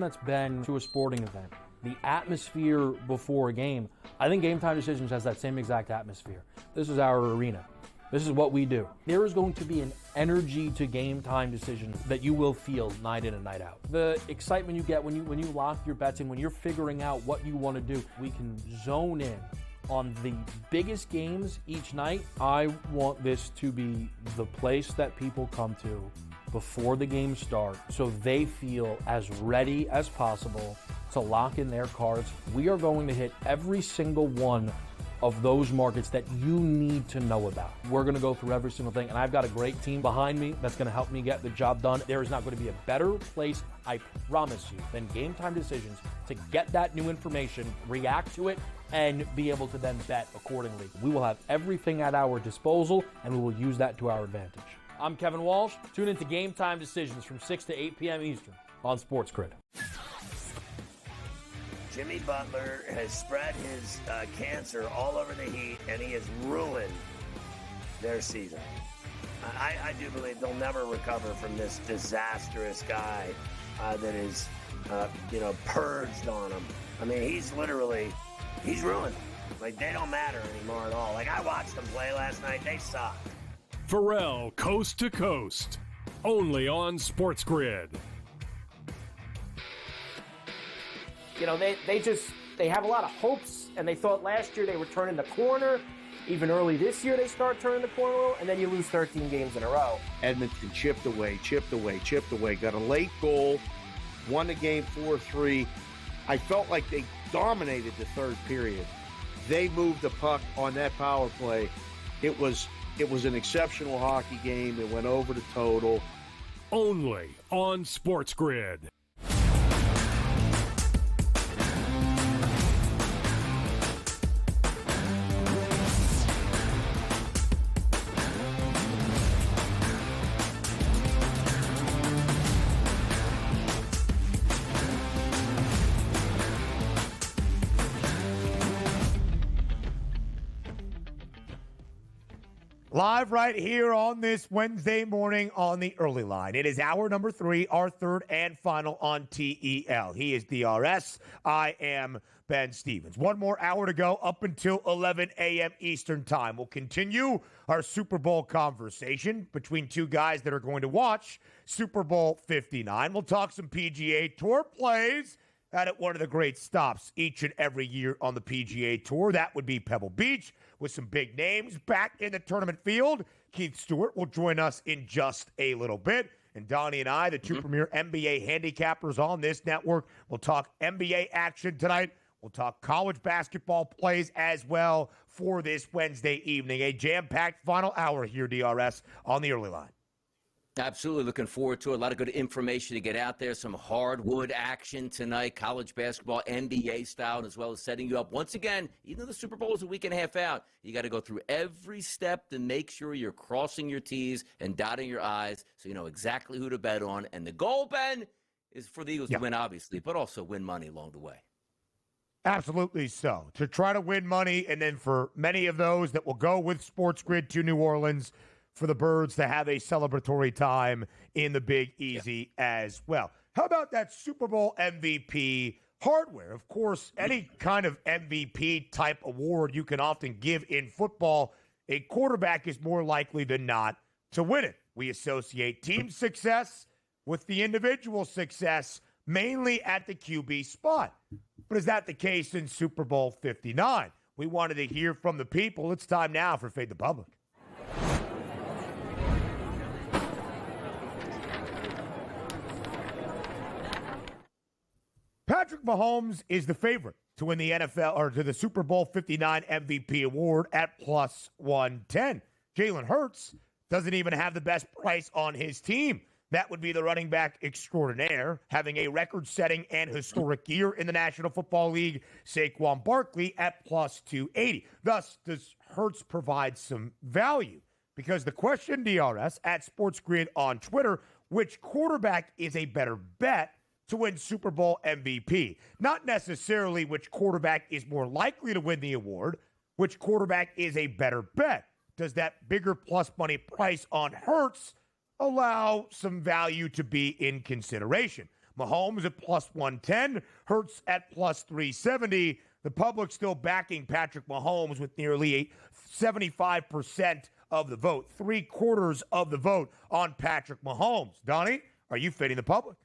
that's been to a sporting event, the atmosphere before a game, I think Game Time Decisions has that same exact atmosphere. This is our arena. This is what we do. There is going to be an energy to Game Time Decisions that you will feel night in and night out. The excitement you get when you lock your bets in, when you're figuring out what you want to do, we can zone in on the biggest games each night. I want this to be the place that people come to before the games start so they feel as ready as possible to lock in their cards. We are going to hit every single one of those markets that you need to know about. We're going to go through every single thing, and I've got a great team behind me that's going to help me get the job done. There is not going to be a better place, I promise you, than Game Time Decisions to get that new information, react to it, and be able to then bet accordingly. We will have everything at our disposal, and we will use that to our advantage. I'm Kevin Walsh. Tune into Game Time Decisions from 6 to 8 p.m. Eastern on SportsGrid. Jimmy Butler has spread his cancer all over the Heat, and he has ruined their season. I do believe they'll never recover from this disastrous guy that is, purged on him. I mean, he's ruined. Like, they don't matter anymore at all. Like, I watched them play last night. They suck. Pharrell, Coast to Coast, only on SportsGrid. You know, they have a lot of hopes, and they thought last year they were turning the corner. Even early this year, they start turning the corner, and then you lose 13 games in a row. Edmonton chipped away, got a late goal, won the game 4-3. I felt like they dominated the third period. They moved the puck on that power play. It was an exceptional hockey game. It went over the total. Only on SportsGrid. Live right here on this Wednesday morning on the early line. It is hour number 3, our third and final on TEL. He is DRS. I am Ben Stevens. One more hour to go up until 11 a.m. Eastern time. We'll continue our Super Bowl conversation between two guys that are going to watch Super Bowl 59. We'll talk some PGA Tour plays at one of the great stops each and every year on the PGA Tour. That would be Pebble Beach, with some big names back in the tournament field. Keith Stewart will join us in just a little bit. And Donnie and I, the two premier NBA handicappers on this network, will talk NBA action tonight. We'll talk college basketball plays as well for this Wednesday evening. A jam-packed final hour here, DRS, on the early line. Absolutely looking forward to it. A lot of good information to get out there. Some hardwood action tonight, college basketball, NBA style, as well as setting you up. Once again, even though the Super Bowl is a week and a half out, you got to go through every step to make sure you're crossing your T's and dotting your I's so you know exactly who to bet on. And the goal, Ben, is for the Eagles to win, obviously, but also win money along the way. Absolutely so. To try to win money, and then for many of those that will go with SportsGrid to New Orleans, for the Birds to have a celebratory time in the Big Easy as well. How about that Super Bowl MVP hardware? Of course, any kind of MVP type award you can often give in football, a quarterback is more likely than not to win it. We associate team success with the individual success, mainly at the QB spot. But is that the case in Super Bowl 59? We wanted to hear from the people. It's time now for Fade the Public. Patrick Mahomes is the favorite to win the NFL or to the Super Bowl 59 MVP award at plus 110. Jalen Hurts doesn't even have the best price on his team. That would be the running back extraordinaire, having a record-setting and historic year in the National Football League, Saquon Barkley at plus 280. Thus, does Hurts provide some value? Because the question, DRS, at SportsGrid on Twitter, which quarterback is a better bet to win Super Bowl MVP? Not necessarily which quarterback is more likely to win the award, which quarterback is a better bet. Does that bigger plus money price on Hurts allow some value to be in consideration? Mahomes at plus 110, Hurts at plus 370. The public still backing Patrick Mahomes with nearly 75% of the vote, 3/4 of the vote on Patrick Mahomes. Donnie, are you fading the public?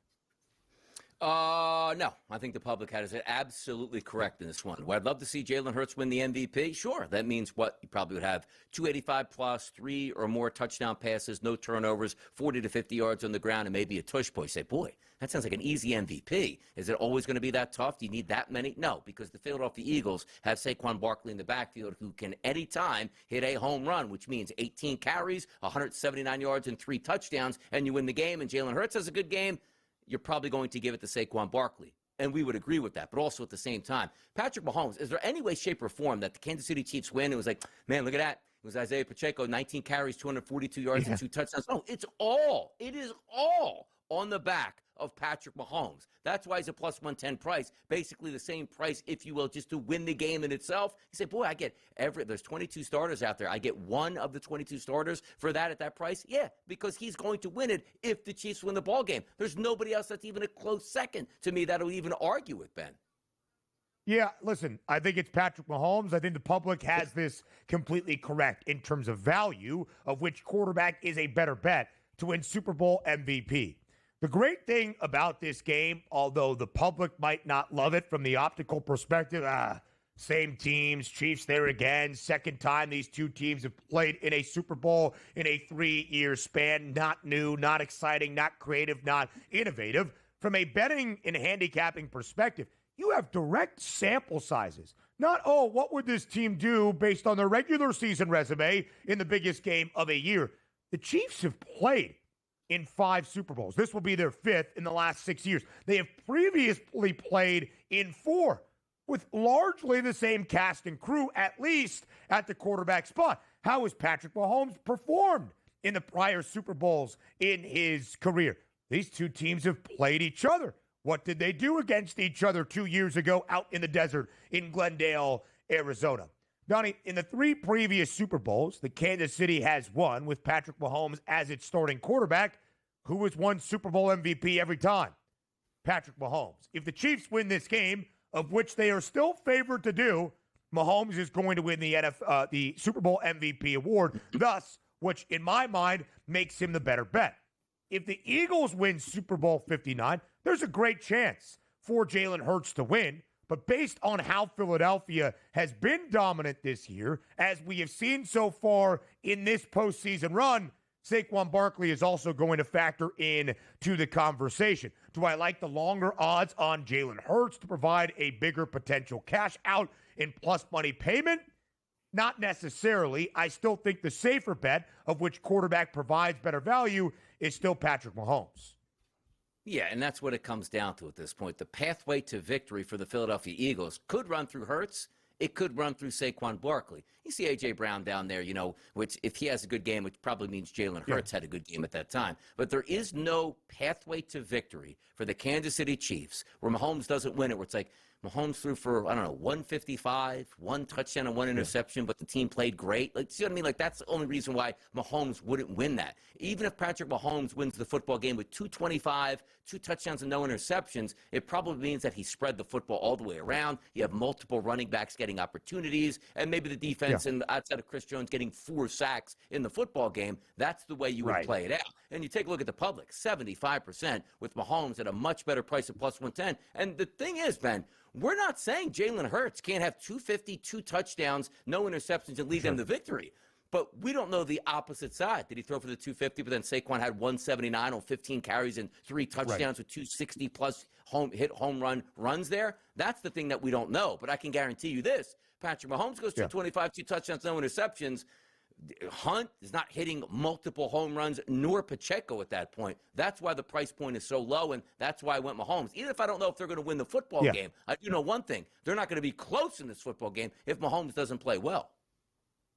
No. I think the public has it absolutely correct in this one. Would I love to see Jalen Hurts win the MVP? Sure. That means what? You probably would have 285 plus, 3 or more touchdown passes, no turnovers, 40 to 50 yards on the ground, and maybe a tush push. Say, boy, that sounds like an easy MVP. Is it always going to be that tough? Do you need that many? No, because the Philadelphia Eagles have Saquon Barkley in the backfield who can anytime hit a home run, which means 18 carries, 179 yards, and 3 touchdowns, and you win the game, and Jalen Hurts has a good game. You're probably going to give it to Saquon Barkley. And we would agree with that. But also at the same time, Patrick Mahomes, is there any way, shape, or form that the Kansas City Chiefs win? It was like, man, look at that. It was Isaiah Pacheco, 19 carries, 242 yards, and 2 touchdowns. No, it is all on the back of Patrick Mahomes. That's why he's a plus 110 price, basically the same price, if you will, just to win the game in itself. You say, boy, I get there's 22 starters out there. I get one of the 22 starters for that at that price? Yeah, because he's going to win it if the Chiefs win the ball game. There's nobody else that's even a close second to me that'll even argue with, Ben. Yeah, listen, I think it's Patrick Mahomes. I think the public has this completely correct in terms of value of which quarterback is a better bet to win Super Bowl MVP. The great thing about this game, although the public might not love it from the optical perspective, same teams, Chiefs there again, second time these two teams have played in a Super Bowl in a 3-year span, not new, not exciting, not creative, not innovative. From a betting and handicapping perspective, you have direct sample sizes. Not, what would this team do based on their regular season resume in the biggest game of a year? The Chiefs have played in 5 Super Bowls. This will be their 5th in the last 6 years. They have previously played in 4 with largely the same cast and crew, at least at the quarterback spot. How has Patrick Mahomes performed in the prior Super Bowls in his career? These two teams have played each other. What did they do against each other 2 years ago out in the desert in Glendale, Arizona? Donnie, in the 3 previous Super Bowls that Kansas City has won with Patrick Mahomes as its starting quarterback, who has won Super Bowl MVP every time? Patrick Mahomes. If the Chiefs win this game, of which they are still favored to do, Mahomes is going to win the Super Bowl MVP award, thus, which in my mind makes him the better bet. If the Eagles win Super Bowl 59, there's a great chance for Jalen Hurts to win. But based on how Philadelphia has been dominant this year, as we have seen so far in this postseason run, Saquon Barkley is also going to factor in to the conversation. Do I like the longer odds on Jalen Hurts to provide a bigger potential cash out in plus money payment? Not necessarily. I still think the safer bet of which quarterback provides better value is still Patrick Mahomes. Yeah, and that's what it comes down to at this point. The pathway to victory for the Philadelphia Eagles could run through Hurts. It could run through Saquon Barkley. You see A.J. Brown down there, which if he has a good game, which probably means Jalen Hurts had a good game at that time. But there is no pathway to victory for the Kansas City Chiefs where Mahomes doesn't win it, where it's like Mahomes threw for, 155, 1 touchdown and 1 interception, but the team played great. See what I mean? That's the only reason why Mahomes wouldn't win that. Even if Patrick Mahomes wins the football game with 225, 2 touchdowns and no interceptions, it probably means that he spread the football all the way around. You have multiple running backs getting opportunities, and maybe the defense and outside of Chris Jones getting 4 sacks in the football game. That's the way you would play it out. And you take a look at the public, 75% with Mahomes at a much better price of plus 110. And the thing is, Ben, we're not saying Jalen Hurts can't have 250, 2 touchdowns, no interceptions, and lead them to victory. But we don't know the opposite side. Did he throw for the 250, but then Saquon had 179 on 15 carries and 3 touchdowns with 260-plus home run runs there? That's the thing that we don't know. But I can guarantee you this. Patrick Mahomes goes 225, 2 touchdowns, no interceptions. Hunt is not hitting multiple home runs, nor Pacheco at that point. That's why the price point is so low, and that's why I went Mahomes. Even if I don't know if they're going to win the football game, I do know one thing. They're not going to be close in this football game if Mahomes doesn't play well.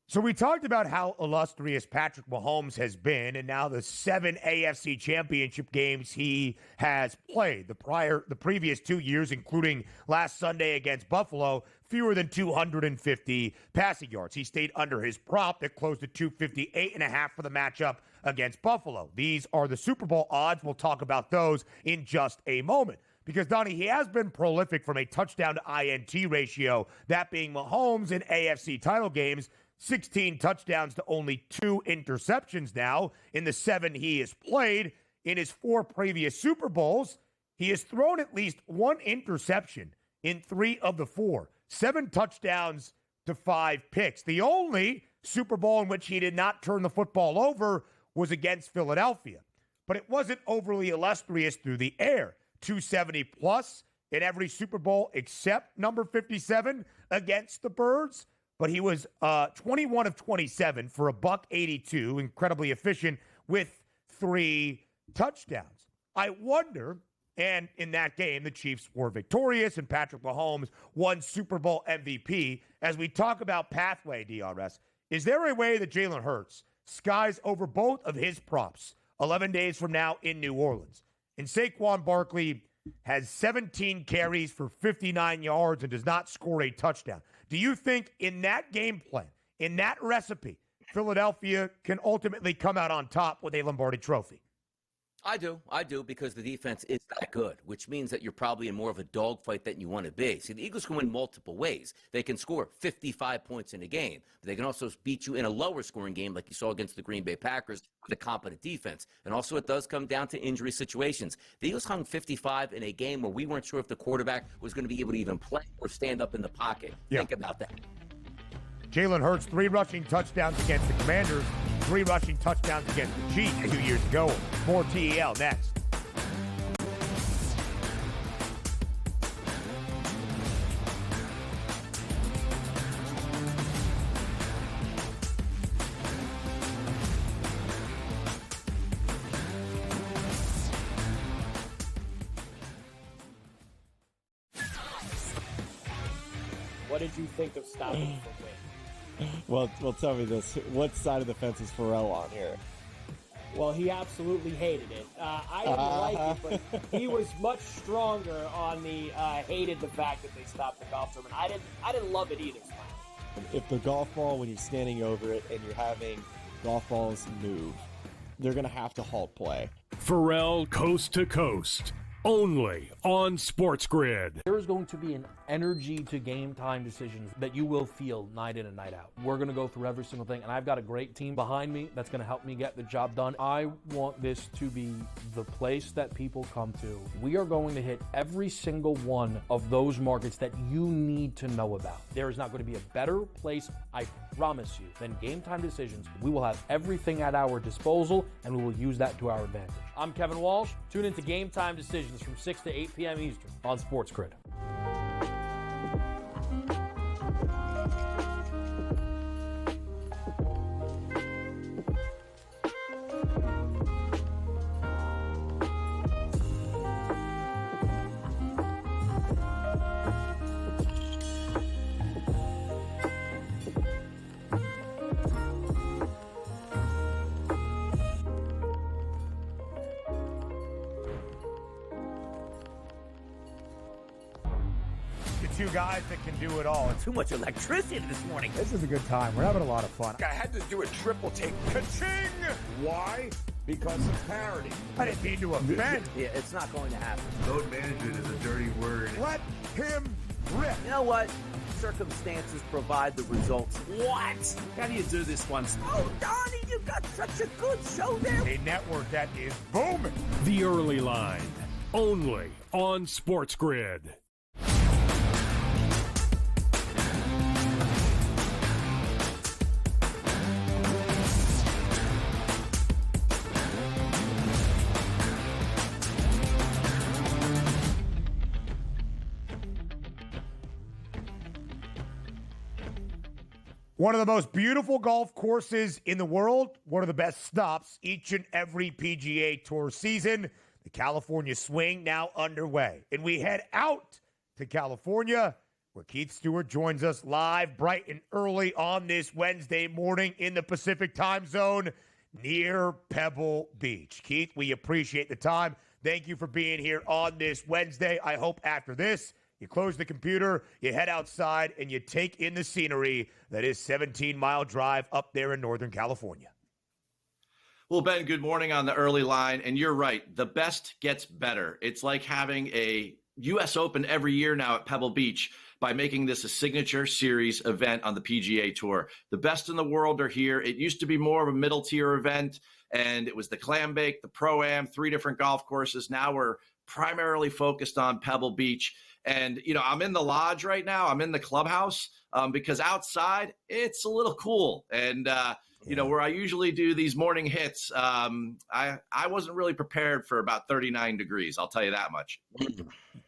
So we talked about how illustrious Patrick Mahomes has been, and now the 7 AFC championship games he has played. The previous 2 years, including last Sunday against Buffalo, fewer than 250 passing yards. He stayed under his prop that closed at 258.5 for the matchup against Buffalo. These are the Super Bowl odds. We'll talk about those in just a moment. Because, Donnie, he has been prolific from a touchdown to INT ratio, that being Mahomes in AFC title games. 16 touchdowns to only 2 interceptions now in the 7 he has played. In his 4 previous Super Bowls, he has thrown at least 1 interception in 3 of the 4. 7 touchdowns to 5 picks. The only Super Bowl in which he did not turn the football over was against Philadelphia. But it wasn't overly illustrious through the air. 270 plus in every Super Bowl except number 57 against the Birds. But he was 21 of 27 for $182, incredibly efficient with 3 touchdowns. I wonder, and in that game, the Chiefs were victorious, and Patrick Mahomes won Super Bowl MVP. As we talk about pathway, DRS, is there a way that Jalen Hurts skies over both of his props 11 days from now in New Orleans? And Saquon Barkley has 17 carries for 59 yards and does not score a touchdown. Do you think in that game plan, in that recipe, Philadelphia can ultimately come out on top with a Lombardi trophy? I do, because the defense is that good, which means that you're probably in more of a dogfight than you want to be. See, the Eagles can win multiple ways. They can score 55 points in a game, but they can also beat you in a lower scoring game like you saw against the Green Bay Packers with a competent defense. And also it does come down to injury situations. The Eagles hung 55 in a game where we weren't sure if the quarterback was going to be able to even play or stand up in the pocket. Yeah. Think about that. Jalen Hurts, 3 rushing touchdowns against the Commanders, 3 rushing touchdowns against the Chiefs 2 years ago. More TEL next. What did you think of stopping from Wade? Well, tell me this. What side of the fence is Pharrell on here? Well, he absolutely hated it. I didn't like it, but he was much stronger on the hated the fact that they stopped the golf tournament. I didn't love it either. If the golf ball, when you're standing over it and you're having golf balls move, they're going to have to halt play. Pharrell Coast to Coast, only on SportsGrid. There is going to be an energy to game time decisions that you will feel night in and night out. We're going to go through every single thing, and I've got a great team behind me that's going to help me get the job done. I want this to be the place that people come to. We are going to hit every single one of those markets that you need to know about. There is not going to be a better place, I promise you, than Game Time Decisions. We will have everything at our disposal, and we will use that to our advantage. I'm Kevin Walsh. Tune into Game Time Decisions from 6 to 8 p.m. Eastern on SportsGrid. Two guys that can do it all. Too much electricity this morning. This is a good time. We're having a lot of fun. I had to do a triple take. Ka-ching! Why? Because of parity. I didn't mean to offend. Yeah, it's not going to happen. Load management is a dirty word. Let him rip. You know what? Circumstances provide the results. What? How do you do this once? Oh, Donnie, you got such a good show there. A network that is booming. The Early Line, only on SportsGrid. One of the most beautiful golf courses in the world, one of the best stops each and every PGA Tour season. The California Swing now underway. And we head out to California where Keith Stewart joins us live bright and early on this Wednesday morning in the Pacific time zone near Pebble Beach. Keith, we appreciate the time. Thank you for being here on this Wednesday. I hope after this, you close the computer, you head outside, and you take in the scenery that is 17-mile drive up there in Northern California. Well, Ben, good morning on the early line. And you're right. The best gets better. It's like having a U.S. Open every year now at Pebble Beach by making this a signature series event on the PGA Tour. The best in the world are here. It used to be more of a middle tier event, and it was the Clam Bake, the Pro-Am, 3 different golf courses. Now we're primarily focused on Pebble Beach. And, you know, I'm in the lodge right now. I'm in the clubhouse because outside it's a little cool. And, you know, where I usually do these morning hits, I wasn't really prepared for about 39 degrees. I'll tell you that much.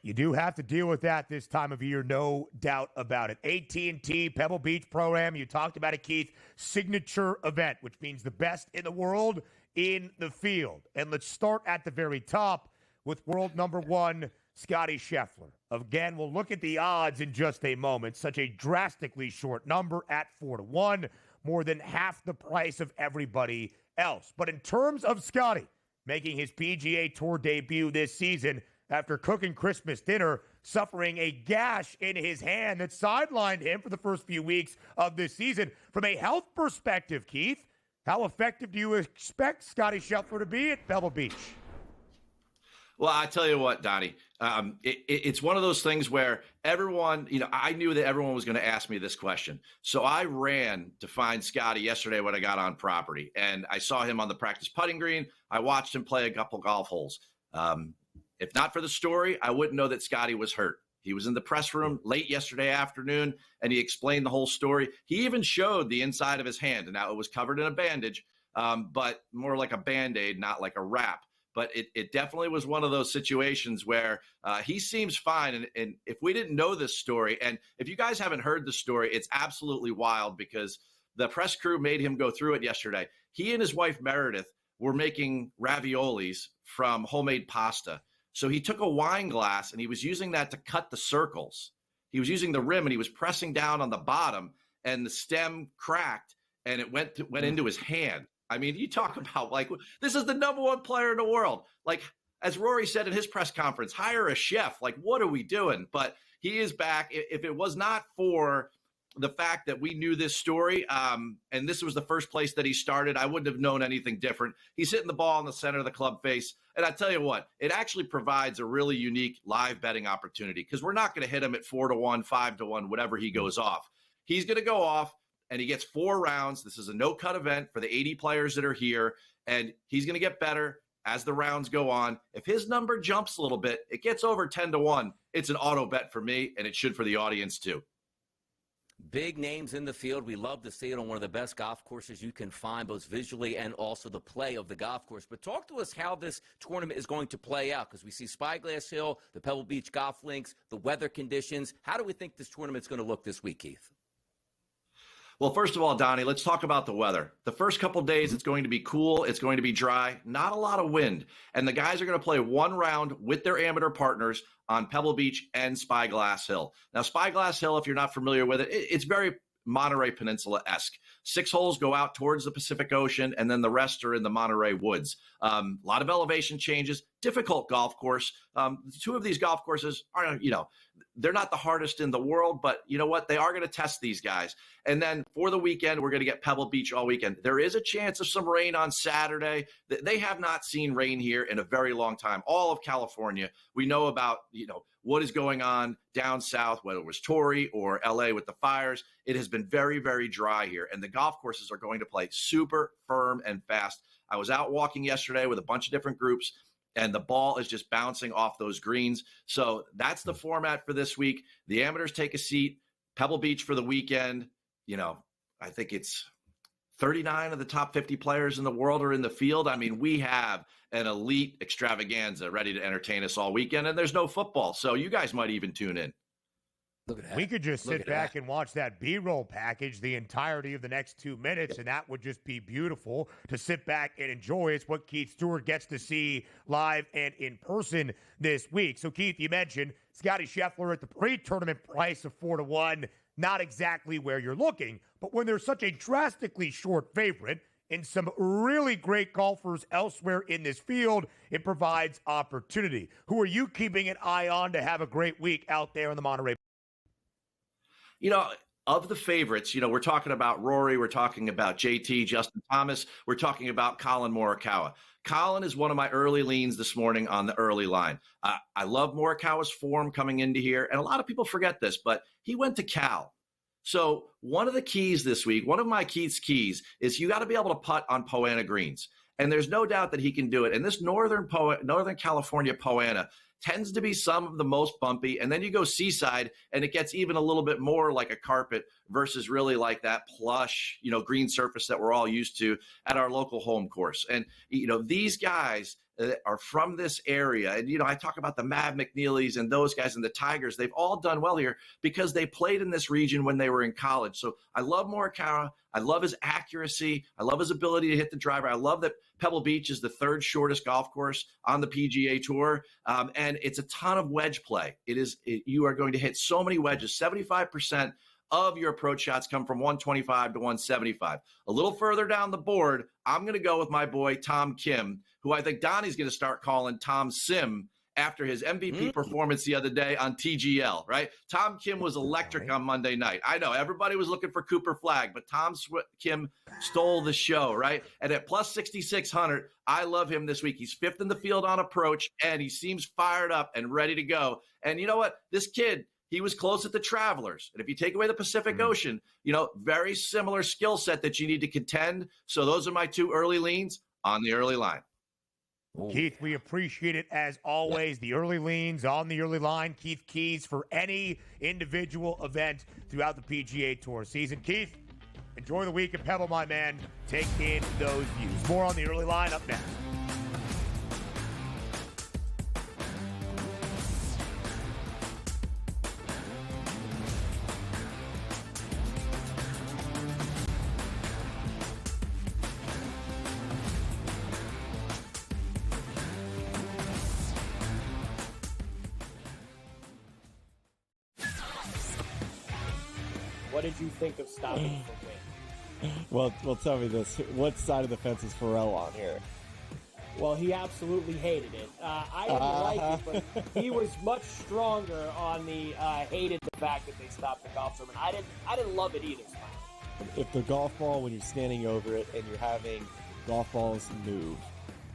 You do have to deal with that this time of year, no doubt about it. AT&T Pebble Beach Pro-Am, you talked about it, Keith, signature event, which means the best in the world in the field. And let's start at the very top with world number 1, Scottie Scheffler. Again, we'll look at the odds in just a moment. Such a drastically short number at 4-1. More than half the price of everybody else. But in terms of Scottie making his PGA Tour debut this season after cooking Christmas dinner, suffering a gash in his hand that sidelined him for the first few weeks of this season, from a health perspective, Keith, how effective do you expect Scottie Scheffler to be at Pebble Beach? Well, I tell you what, Donnie, it's one of those things where everyone, you know, I knew that everyone was going to ask me this question. So I ran to find Scottie yesterday when I got on property, and I saw him on the practice putting green. I watched him play a couple golf holes. If not for the story, I wouldn't know that Scottie was hurt. He was in the press room late yesterday afternoon, and he explained the whole story. He even showed the inside of his hand, and now it was covered in a bandage, but more like a Band-Aid, not like a wrap. But it definitely was one of those situations where he seems fine. And if we didn't know this story, and if you guys haven't heard the story, it's absolutely wild because the press crew made him go through it yesterday. He and his wife, Meredith, were making raviolis from homemade pasta. So he took a wine glass and he was using that to cut the circles. He was using the rim and he was pressing down on the bottom, and the stem cracked and it went into his hand. I mean, you talk about, like, this is the number 1 player in the world. Like, as Rory said in his press conference, hire a chef. Like, what are we doing? But he is back. If it was not for the fact that we knew this story, and this was the first place that he started, I wouldn't have known anything different. He's hitting the ball in the center of the club face. And I tell you what, it actually provides a really unique live betting opportunity because we're not going to hit him at 4-1, 5-1, whatever he goes off. He's going to go off, and he gets 4 rounds. This is a no-cut event for the 80 players that are here, and he's going to get better as the rounds go on. If his number jumps a little bit, it gets over 10-1. It's an auto bet for me, and it should for the audience too. Big names in the field. We love to see it on one of the best golf courses you can find, both visually and also the play of the golf course. But talk to us how this tournament is going to play out, because we see Spyglass Hill, the Pebble Beach Golf Links, the weather conditions. How do we think this tournament's going to look this week, Keith? Well, first of all, Donnie, let's talk about the weather. The first couple days, it's going to be cool. It's going to be dry, not a lot of wind. And the guys are going to play 1 round with their amateur partners on Pebble Beach and Spyglass Hill. Now, Spyglass Hill, if you're not familiar with it, it's very Monterey Peninsula-esque. 6 holes go out towards the Pacific Ocean, and then the rest are in the Monterey Woods. A lot of elevation changes, difficult golf course. 2 of these golf courses are, you know, they're not the hardest in the world, but you know what? They are going to test these guys. And then for the weekend, we're going to get Pebble Beach all weekend. There is a chance of some rain on Saturday. They have not seen rain here in a very long time. All of California, we know about, you know, what is going on down south, whether it was Torrey or LA with the fires. It has been very, very dry here, and the golf courses are going to play super firm and fast. I was out walking yesterday with a bunch of different groups, and the ball is just bouncing off those greens. So that's the format for this week. The amateurs take a seat. Pebble Beach for the weekend. You know, I think it's 39 of the top 50 players in the world are in the field. I mean, we have an elite extravaganza ready to entertain us all weekend, and there's no football. So you guys might even tune in. Look at that. We could just Look sit at back that. and watch that B-roll package the entirety of the next 2 minutes, and that would just be beautiful to sit back and enjoy. It's what Keith Stewart gets to see live and in person this week. So, Keith, you mentioned Scotty Scheffler at the pre-tournament price of 4-1. Not exactly where you're looking, but when there's such a drastically short favorite and some really great golfers elsewhere in this field, it provides opportunity. Who are you keeping an eye on to have a great week out there in the Monterey? You know, of the favorites, you know, we're talking about Rory, we're talking about JT, Justin Thomas, we're talking about Colin Morikawa. Colin is one of my early leans this morning on the early line. I love Morikawa's form coming into here, and a lot of people forget this, but he went to Cal. So one of the keys this week, one of my Keith's keys, is you got to be able to putt on Poa annua greens. And there's no doubt that he can do it. And this Northern California Poa annua tends to be some of the most bumpy. And then you go seaside and it gets even a little bit more like a carpet versus really like that plush, you know, green surface that we're all used to at our local home course. And, you know, these guys are from this area. And, you know, I talk about the Mav McNeelys and those guys and the Tigers. They've all done well here because they played in this region when they were in college. So I love Morikawa. I love his accuracy. I love his ability to hit the driver. I love that Pebble Beach is the third shortest golf course on the PGA Tour. And it's a ton of wedge play. You are going to hit so many wedges. 75% of your approach shots come from 125 to 175. A little further down the board, I'm going to go with my boy Tom Kim, who I think Donnie's going to start calling Tom Sim after his MVP performance the other day on TGL, right? Tom Kim was electric on Monday night. I know everybody was looking for Cooper Flag, but Kim stole the show, right? And at plus 6,600, I love him this week. He's fifth in the field on approach, and he seems fired up and ready to go. And you know what? This kid, he was close at the Travelers. And if you take away the Pacific Ocean, you know, very similar skill set that you need to contend. So those are my two early leans on the early line. Keith, we appreciate it as always. The early leans on the early line. Keith Keys for any individual event throughout the PGA Tour season. Keith, enjoy the week at Pebble, my man. Take in those views. More on the early line up next. What did you think of stopping for Wynn? Well, tell me this. What side of the fence is Pharrell on here? Well, he absolutely hated it. I didn't like it, but he was much stronger on the hated the fact that they stopped the golf tournament. I didn't love it either. If the golf ball, when you're standing over it and you're having golf balls move,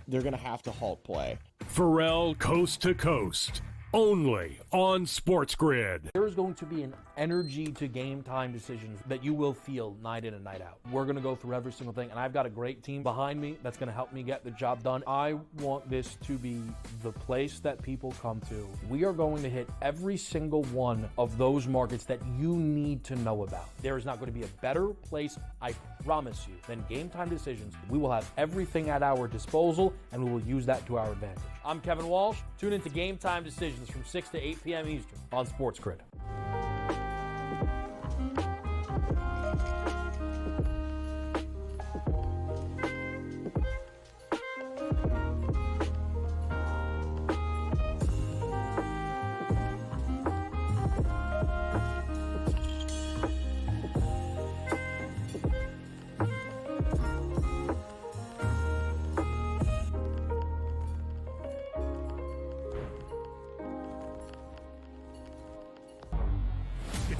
they're going to have to halt play. Pharrell Coast to Coast, only on SportsGrid. There is going to be an energy to game time decisions that you will feel night in and night out. We're going to go through every single thing, and I've got a great team behind me that's going to help me get the job done. I want this to be the place that people come to. We are going to hit every single one of those markets that you need to know about. There is not going to be a better place, I promise you, than Game Time Decisions. We will have everything at our disposal, and we will use that to our advantage. I'm Kevin Walsh. Tune into Game Time Decisions from 6 to 8 p.m. Eastern on SportsGrid.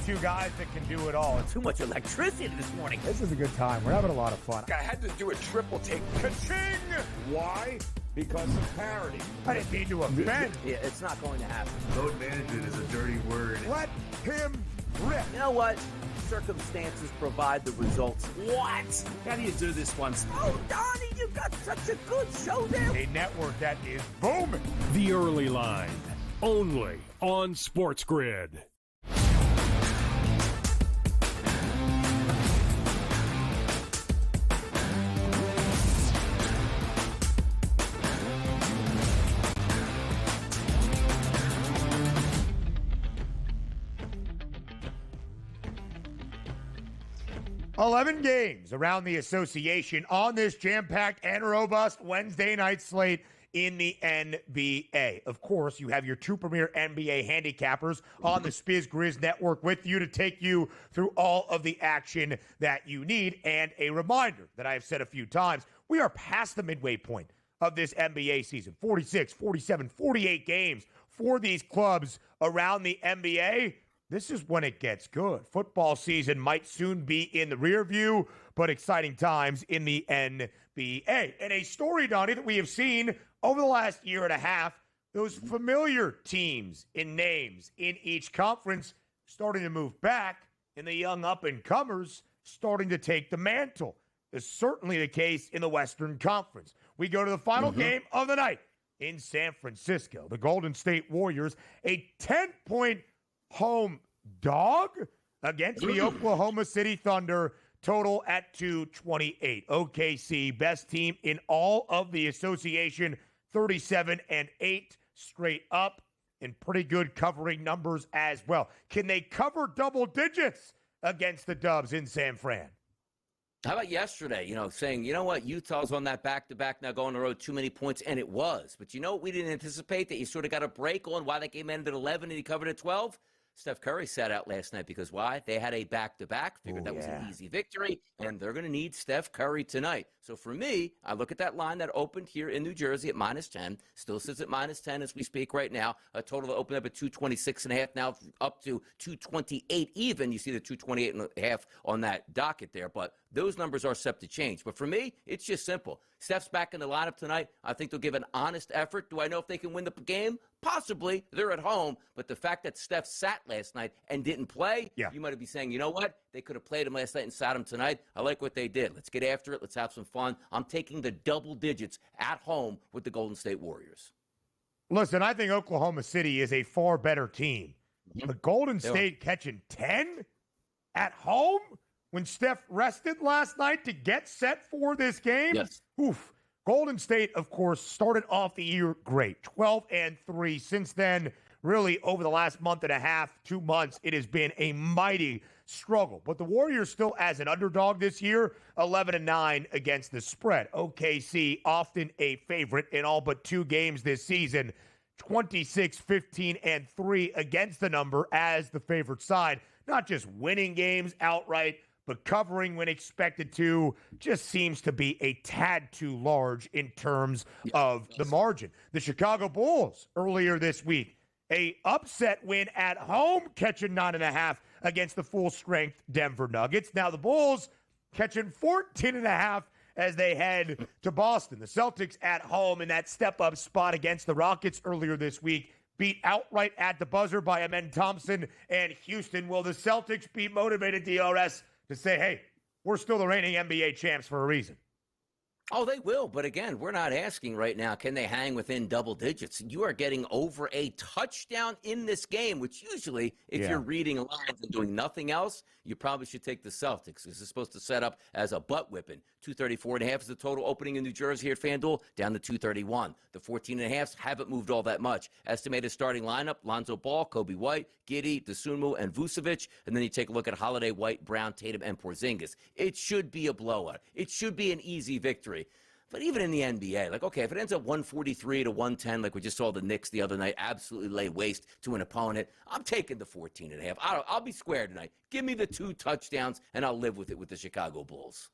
Two guys that can do it all. Too much electricity this morning. This is a good time. We're having a lot of fun. I had to do a triple take. Ka-ching! Why? Because of parity. I didn't mean to offend. Yeah, it's not going to happen. Load management is a dirty word. Let him rip. You know what? Circumstances provide the results. What? How do you do this one? Oh, Donnie, you got such a good show there. A network that is booming. The Early Line, only on SportsGrid. 11 games around the association on this jam-packed and robust Wednesday night slate in the NBA. Of course, you have your two premier NBA handicappers on the SportsGrid network with you to take you through all of the action that you need. And a reminder that I have said a few times, we are past the midway point of this NBA season. 46, 47, 48 games for these clubs around the NBA. This is when it gets good. Football season might soon be in the rear view, but exciting times in the NBA. And a story, Donnie, that we have seen over the last year and a half, those familiar teams in names in each conference starting to move back, and the young up-and-comers starting to take the mantle. Is certainly the case in the Western Conference. We go to the final game of the night in San Francisco. The Golden State Warriors, a 10-point home dog against the Oklahoma City Thunder, total at 228. OKC, best team in all of the association, 37-8 straight up, and pretty good covering numbers as well. Can they cover double digits against the Dubs in San Fran? How about yesterday, saying, you know what, Utah's on that back-to-back now going on the road, too many points, and it was. But you know what we didn't anticipate, that you sort of got a break on why that game ended at 11 and he covered at 12? Steph Curry sat out last night because why? They had a back-to-back. Figured that was an easy victory, and they're going to need Steph Curry tonight. So for me, I look at that line that opened here in New Jersey at -10, still sits at -10 as we speak right now. A total that opened up at 226.5, now up to 228 even. You see the 228.5 on that docket there, but those numbers are set to change. But for me, it's just simple. Steph's back in the lineup tonight. I think they'll give an honest effort. Do I know if they can win the game? Possibly. They're at home. But the fact that Steph sat last night and didn't play, you might be saying, you know what? They could have played him last night and sat him tonight. I like what they did. Let's get after it. Let's have some fun. I'm taking the double digits at home with the Golden State Warriors. Listen, I think Oklahoma City is a far better team. But Golden State catching 10 at home when Steph rested last night to get set for this game? Yes. Oof. Golden State, of course, started off the year great, 12-3. Since then, really over the last month and a half, 2 months, it has been a mighty struggle. But the Warriors still as an underdog this year, 11-9 against the spread. OKC, often a favorite in all but 2 games this season, 26-15-3 against the number as the favorite side. Not just winning games outright, but covering when expected to just seems to be a tad too large in terms of the margin. The Chicago Bulls earlier this week, a upset win at home, catching 9.5 against the full-strength Denver Nuggets. Now the Bulls catching 14.5 as they head to Boston. The Celtics at home in that step-up spot against the Rockets earlier this week, beat outright at the buzzer by Amen Thompson and Houston. Will the Celtics be motivated, DRS, to say, hey, we're still the reigning NBA champs for a reason? Oh, they will. But again, we're not asking right now, can they hang within double digits? You are getting over a touchdown in this game, which usually, if you're reading lines and doing nothing else, you probably should take the Celtics. This is supposed to set up as a butt whipping. 234.5 is the total opening in New Jersey here at FanDuel, down to 231. The 14.5s haven't moved all that much. Estimated starting lineup, Lonzo Ball, Kobe White, Giddey, Dosunmu, and Vucevic. And then you take a look at Holiday, White, Brown, Tatum, and Porzingis. It should be a blowout. It should be an easy victory. But even in the NBA, like, okay, if it ends up 143-110, like we just saw the Knicks the other night, absolutely lay waste to an opponent, I'm taking the 14.5. I'll be square tonight. Give me the 2 touchdowns, and I'll live with it with the Chicago Bulls.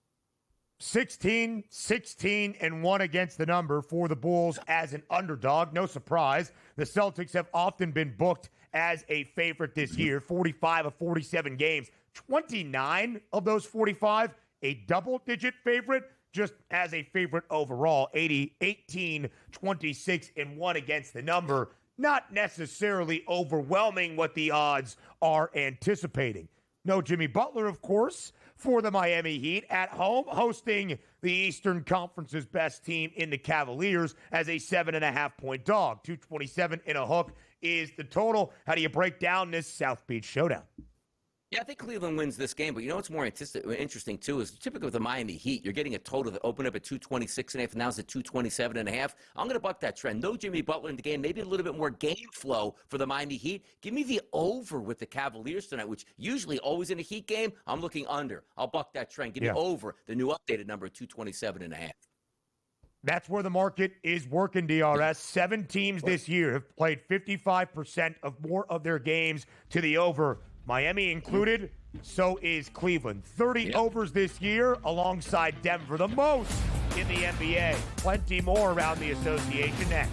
16-1 against the number for the Bulls as an underdog. No surprise. The Celtics have often been booked as a favorite this year. 45 of 47 games. 29 of those 45, a double-digit favorite. Just as a favorite overall, 18-26-1 against the number. Not necessarily overwhelming what the odds are anticipating. No Jimmy Butler, of course, for the Miami Heat at home, hosting the Eastern Conference's best team in the Cavaliers as a 7.5-point dog. 227 in a hook is the total. How do you break down this South Beach showdown? Yeah, I think Cleveland wins this game, but you know what's more interesting, too, is typically with the Miami Heat, you're getting a total that opened up at 226.5, and now it's at 227.5. I'm going to buck that trend. No Jimmy Butler in the game, maybe a little bit more game flow for the Miami Heat. Give me the over with the Cavaliers tonight, which usually always in a Heat game, I'm looking under. I'll buck that trend. Give me over the new updated number at 227.5. That's where the market is working, DRS. 7 teams this year have played 55% of more of their games to the over. Miami included, so is Cleveland. 30 overs this year alongside Denver, the most in the NBA. Plenty more around the association next.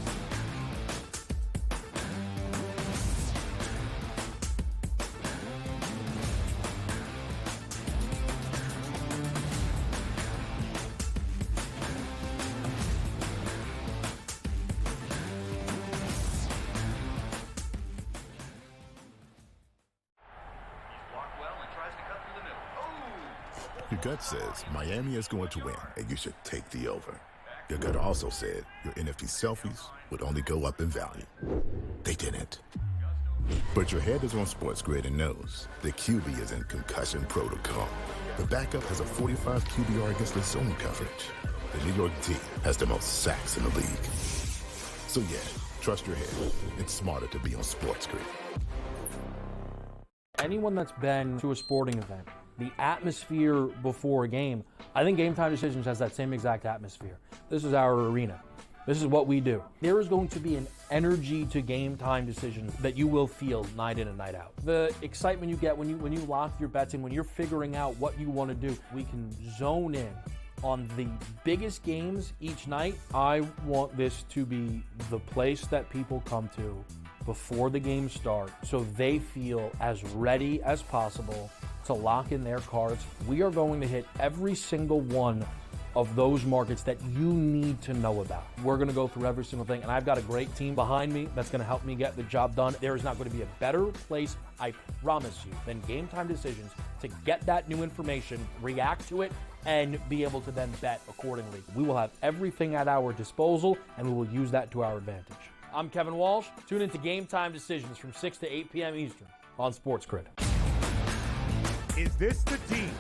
Your gut says Miami is going to win, and you should take the over. Your gut also said your NFT selfies would only go up in value. They didn't. But your head is on SportsGrid and knows the QB is in concussion protocol. The backup has a 45 QBR against the zone coverage. The New York D has the most sacks in the league. So yeah, trust your head. It's smarter to be on SportsGrid. Anyone that's been to a sporting event, the atmosphere before a game, I think Game Time Decisions has that same exact atmosphere. This is our arena. This is what we do. There is going to be an energy to Game Time Decisions that you will feel night in and night out. The excitement you get when you lock your bets in, when you're figuring out what you want to do, we can zone in on the biggest games each night. I want this to be the place that people come to before the games start so they feel as ready as possible to lock in their cards. We are going to hit every single one of those markets that you need to know about. We're going to go through every single thing, and I've got a great team behind me that's going to help me get the job done. There is not going to be a better place, I promise you, than Game Time Decisions to get that new information, react to it, and be able to then bet accordingly. We will have everything at our disposal, and we will use that to our advantage. I'm Kevin Walsh. Tune into Game Time Decisions from 6 to 8 p.m. Eastern on SportsGrid. Is this the team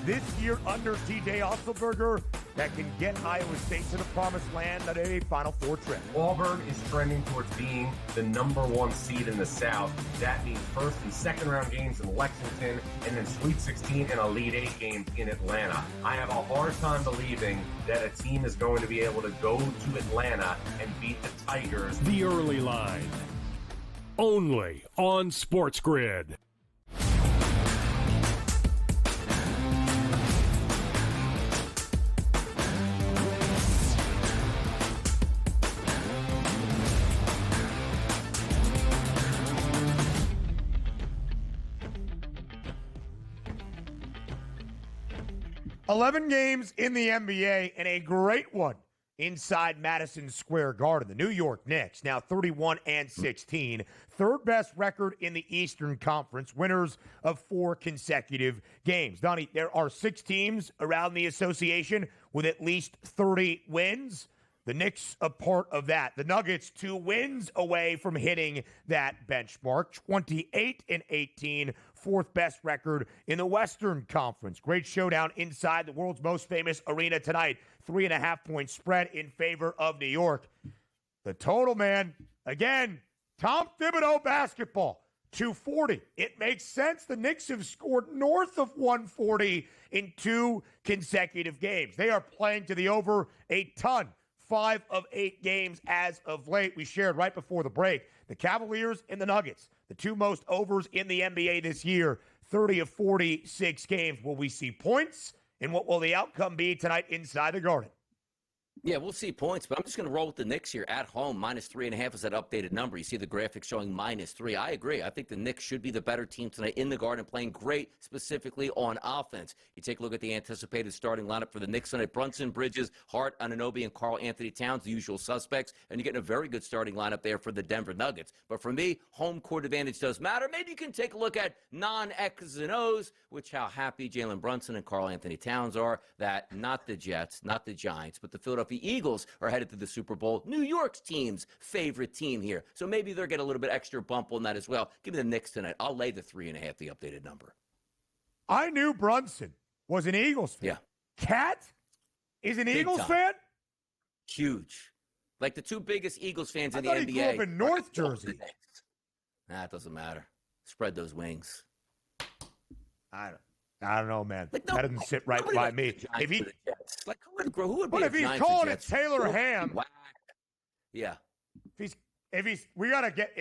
this year under T.J. Otzelberger that can get Iowa State to the promised land at a Final Four trip? Auburn is trending towards being the #1 seed in the South. That means first and second round games in Lexington, and then Sweet 16 and Elite 8 games in Atlanta. I have a hard time believing that a team is going to be able to go to Atlanta and beat the Tigers. The early line, only on SportsGrid. $11 games in the NBA and a great one inside Madison Square Garden. The New York Knicks, now 31-16, third best record in the Eastern Conference, winners of 4 consecutive games. Donnie, there are 6 teams around the association with at least 30 wins. The Knicks a part of that. The Nuggets 2 wins away from hitting that benchmark. 28-18, fourth best record in the Western Conference. Great showdown inside the world's most famous arena tonight. 3.5-point spread in favor of New York. The total, man, again, Tom Thibodeau basketball, 240. It makes sense. The Knicks have scored north of 140 in 2 consecutive games. They are playing to the over a ton. 5 of 8 games as of late. We shared right before the break. The Cavaliers and the Nuggets, the 2 most overs in the NBA this year, 30 of 46 games. Will we see points? And what will the outcome be tonight inside the Garden? Yeah, we'll see points, but I'm just going to roll with the Knicks here at home. -3.5 is that updated number. You see the graphic showing -3. I agree. I think the Knicks should be the better team tonight in the Garden, playing great, specifically on offense. You take a look at the anticipated starting lineup for the Knicks tonight. Brunson, Bridges, Hart, Anunoby, and Karl Anthony Towns, the usual suspects. And you're getting a very good starting lineup there for the Denver Nuggets. But for me, home court advantage does matter. Maybe you can take a look at non-X's and O's, which how happy Jalen Brunson and Karl Anthony Towns are that not the Jets, not the Giants, but the Philadelphia Eagles are headed to the Super Bowl. New York's team's favorite team here. So maybe they'll get a little bit extra bump on that as well. Give me the Knicks tonight. I'll lay the 3.5, the updated number. I knew Brunson was an Eagles fan. Yeah. Cat is an Big Eagles time. fan? Huge. Like the two biggest Eagles fans in the thought NBA. he grew up in North Jersey. Nah, it doesn't matter. Spread those wings. I don't know, man. Like, that doesn't sit right by me. If he, like, who would be but a if he's Giants or calling it Jets? Taylor Ham, Yeah. if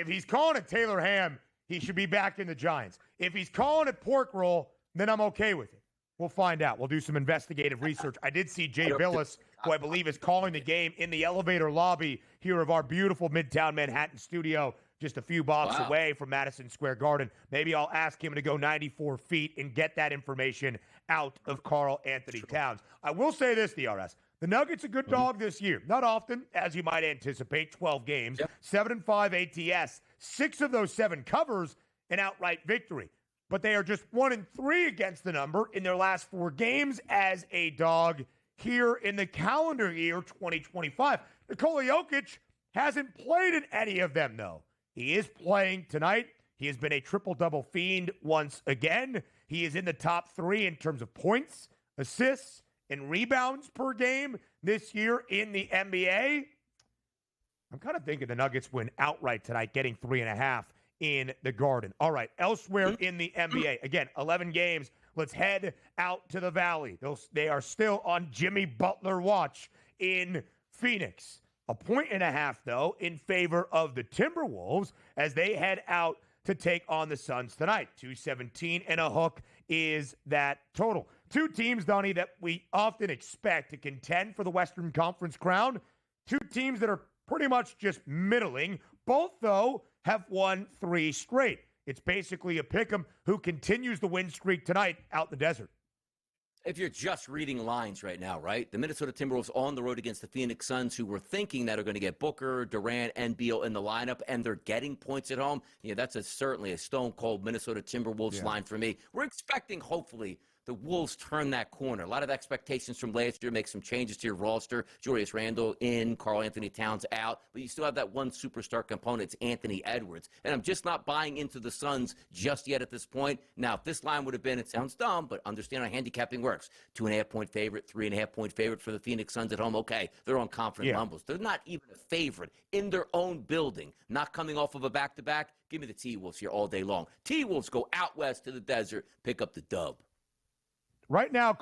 he's calling it Taylor Ham, he should be back in the Giants. If he's calling it pork roll, then I'm okay with it. We'll find out. We'll do some investigative research. I did see Jay Billis, who I believe is calling the game in the elevator lobby here of our beautiful Midtown Manhattan studio, just a few blocks away from Madison Square Garden. Maybe I'll ask him to go 94 feet and get that information out of Karl Anthony Towns. I will say this, DRS. The Nuggets a good dog this year. Not often, as you might anticipate, 12 games, 7-5 ATS, 6 of those 7 covers, an outright victory. But they are just 1-3 against the number in their last 4 games as a dog here in the calendar year 2025. Nikola Jokic hasn't played in any of them, though. He is playing tonight. He has been a triple-double fiend once again. He is in the top 3 in terms of points, assists, and rebounds per game this year in the NBA. I'm kind of thinking the Nuggets win outright tonight, getting 3.5 in the Garden. All right, elsewhere in the NBA, again, 11 games. Let's head out to the Valley. They are still on Jimmy Butler watch in Phoenix. 1.5, though, in favor of the Timberwolves as they head out to take on the Suns tonight. 217 and a hook is that total. 2 teams, Donnie, that we often expect to contend for the Western Conference crown. 2 teams that are pretty much just middling. Both, though, have won 3 straight. It's basically a pick'em who continues the win streak tonight out in the desert. If you're just reading lines right now, right? The Minnesota Timberwolves on the road against the Phoenix Suns, who were thinking that are going to get Booker, Durant, and Beal in the lineup, and they're getting points at home. Yeah, that's certainly a stone-cold Minnesota Timberwolves line for me. We're expecting, hopefully, the Wolves turn that corner. A lot of expectations from last year, make some changes to your roster. Julius Randle in, Karl Anthony Towns out, but you still have that one superstar component. It's Anthony Edwards. And I'm just not buying into the Suns just yet at this point. Now, if this line would have been, it sounds dumb, but understand how handicapping works. 2.5-point favorite, 3.5-point favorite for the Phoenix Suns at home. Okay, they're on confident rumbles. They're not even a favorite in their own building, not coming off of a back-to-back. Give me the T-Wolves here all day long. T-Wolves go out west to the desert, pick up the dub. Right now,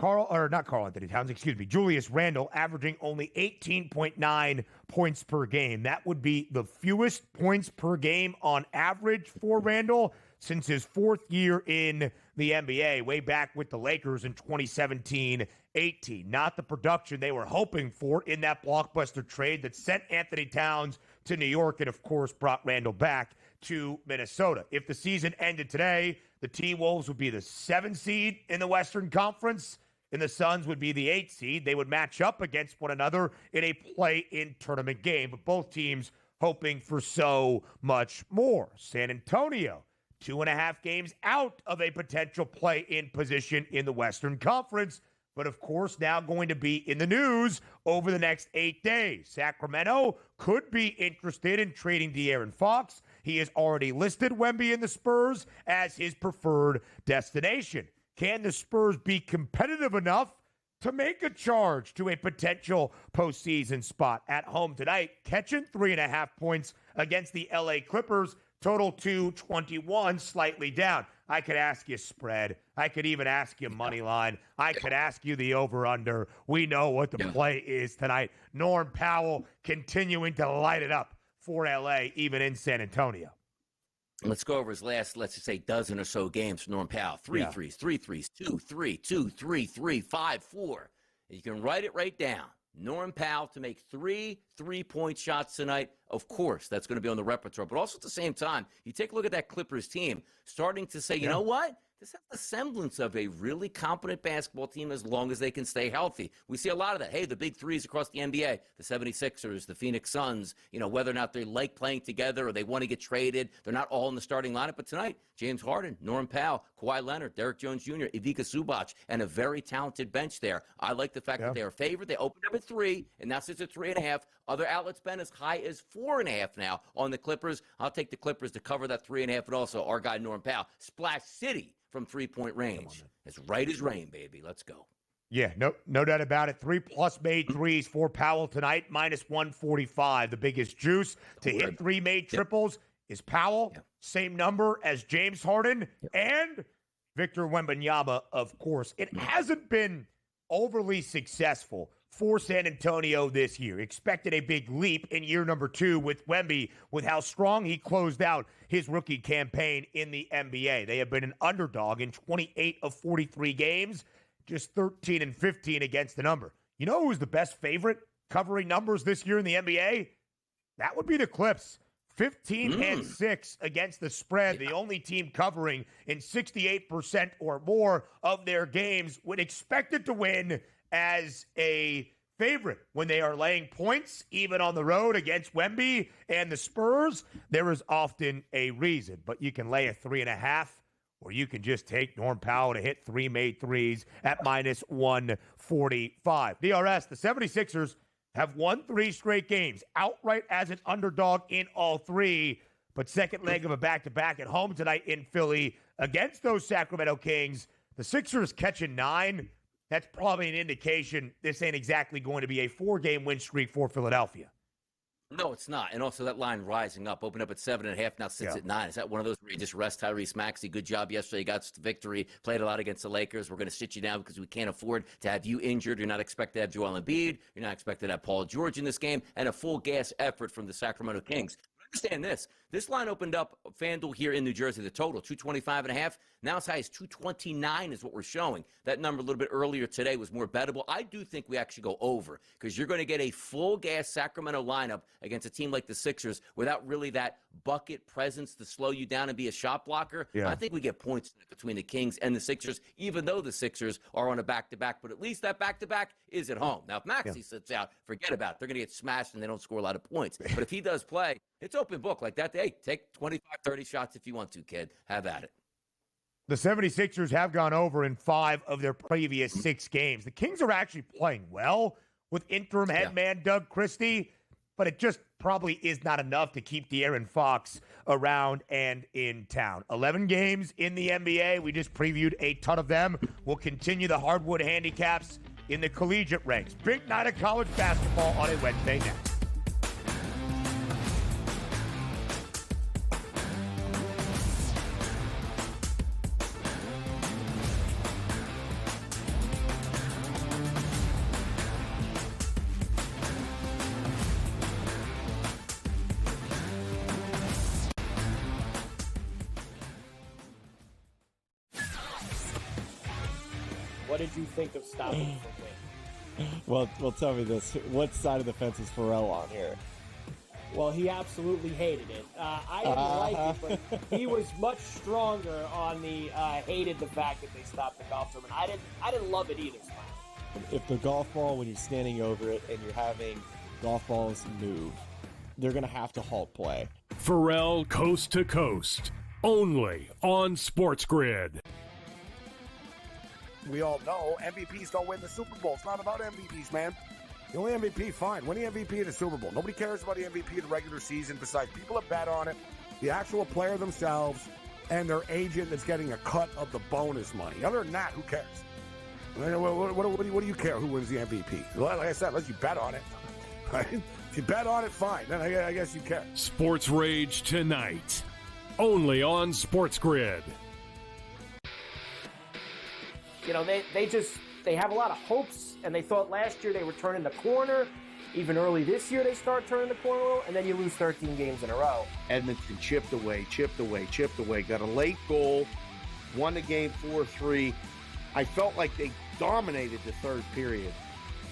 Julius Randle averaging only 18.9 points per game. That would be the fewest points per game on average for Randle since his 4th year in the NBA, way back with the Lakers in 2017-18. Not the production they were hoping for in that blockbuster trade that sent Anthony Towns to New York and, of course, brought Randle back to Minnesota. If the season ended today, the T-Wolves would be the 7th seed in the Western Conference, and the Suns would be the 8th seed. They would match up against one another in a play-in tournament game, but both teams hoping for so much more. San Antonio, 2.5 games out of a potential play-in position in the Western Conference, but of course now going to be in the news over the next 8 days. Sacramento could be interested in trading De'Aaron Fox. He has already listed Wemby and the Spurs as his preferred destination. Can the Spurs be competitive enough to make a charge to a potential postseason spot at home tonight? Catching 3.5 points against the LA Clippers, total 221, slightly down. I could ask you spread. I could even ask you money line. I could ask you the over-under. We know what the play is tonight. Norm Powell continuing to light it up for LA, even in San Antonio. Let's go over his last, let's just say, dozen or so games for Norm Powell. 3 threes, 2 3, 2 3 3, 5 4. You can write it right down. Norm Powell to make 3 3-point shots tonight. Of course, that's going to be on the repertoire. But also at the same time, you take a look at that Clippers team, starting to say, you know what? This has the semblance of a really competent basketball team as long as they can stay healthy. We see a lot of that. Hey, the big threes across the NBA, the 76ers, the Phoenix Suns, whether or not they like playing together or they want to get traded, they're not all in the starting lineup. But tonight, James Harden, Norm Powell, Kawhi Leonard, Derek Jones Jr., Ivica Zubac, and a very talented bench there. I like the fact that they are favored. They opened up at 3, and now sits at 3.5. Other outlets been as high as 4.5 now on the Clippers. I'll take the Clippers to cover that 3.5, and also our guy Norm Powell. Splash City from three-point range. It's right as rain, baby. Let's go. Yeah, no doubt about it. 3+ made threes for Powell tonight, -145. The biggest juice to hit 3 made triples is Powell. Same number as James Harden and Victor Wembanyama, of course. It hasn't been overly successful for San Antonio this year. Expected a big leap in year number 2 with Wemby, with how strong he closed out his rookie campaign in the NBA. They have been an underdog in 28 of 43 games, just 13-15 against the number. You know who's the best favorite covering numbers this year in the NBA? That would be the Clips. 15-6 against the spread. The only team covering in 68% or more of their games, would expect it to win as a favorite when they are laying points, even on the road against Wemby and the Spurs. There is often a reason, but you can lay a 3.5, or you can just take Norm Powell to hit 3 made threes at -145. DRS, the 76ers have won 3 straight games outright as an underdog in all 3, but second leg of a back-to-back at home tonight in Philly against those Sacramento Kings. The Sixers catching 9. That's probably an indication this ain't exactly going to be a 4-game win streak for Philadelphia. No, it's not. And also that line rising up, opened up at 7.5, now sits at 9. Is that one of those where you just rest Tyrese Maxey? Good job yesterday. Got the victory. Played a lot against the Lakers. We're going to sit you down because we can't afford to have you injured. You're not expected to have Joel Embiid. You're not expected to have Paul George in this game. And a full gas effort from the Sacramento Kings. Understand this. This line opened up FanDuel here in New Jersey, the total, 225.5. Now as high as 229 is what we're showing. That number a little bit earlier today was more bettable. I do think we actually go over because you're going to get a full gas Sacramento lineup against a team like the Sixers without really that bucket presence to slow you down and be a shot blocker. Yeah. I think we get points between the Kings and the Sixers, even though the Sixers are on a back-to-back. But at least that back-to-back is at home. Now, if Maxey sits out, forget about it. They're going to get smashed and they don't score a lot of points. But if he does play, it's open book like that. Hey, take 25, 30 shots if you want to, kid. Have at it. The 76ers have gone over in 5 of their previous 6 games. The Kings are actually playing well with interim head man Doug Christie, but it just probably is not enough to keep De'Aaron Fox around and in town. 11 games in the NBA. We just previewed a ton of them. We'll continue the hardwood handicaps in the collegiate ranks. Big night of college basketball on a Wednesday next. What did you think of stopping him from winning? Well, tell me this. What side of the fence is Pharrell on here? Well, he absolutely hated it. I didn't like it, but he was much stronger on the hated the fact that they stopped the golf tournament. I didn't love it either. If the golf ball, when you're standing over it and you're having golf balls move, they're going to have to halt play. Pharrell Coast to Coast, only on SportsGrid. We all know MVPs don't win the Super Bowl. It's not about MVPs, man. The only MVP, fine. Win the MVP of the Super Bowl. Nobody cares about the MVP of the regular season besides people that bet on it, the actual player themselves, and their agent that's getting a cut of the bonus money. Other than that, who cares? What do you care who wins the MVP? Like I said, unless you bet on it. Right? If you bet on it, fine. Then I guess you care. Sports Rage tonight, only on SportsGrid. You know, they have a lot of hopes, and they thought last year they were turning the corner. Even early this year, they start turning the corner, and then you lose 13 games in a row. Edmonton chipped away. Got a late goal, won the game 4-3. I felt like they dominated the third period.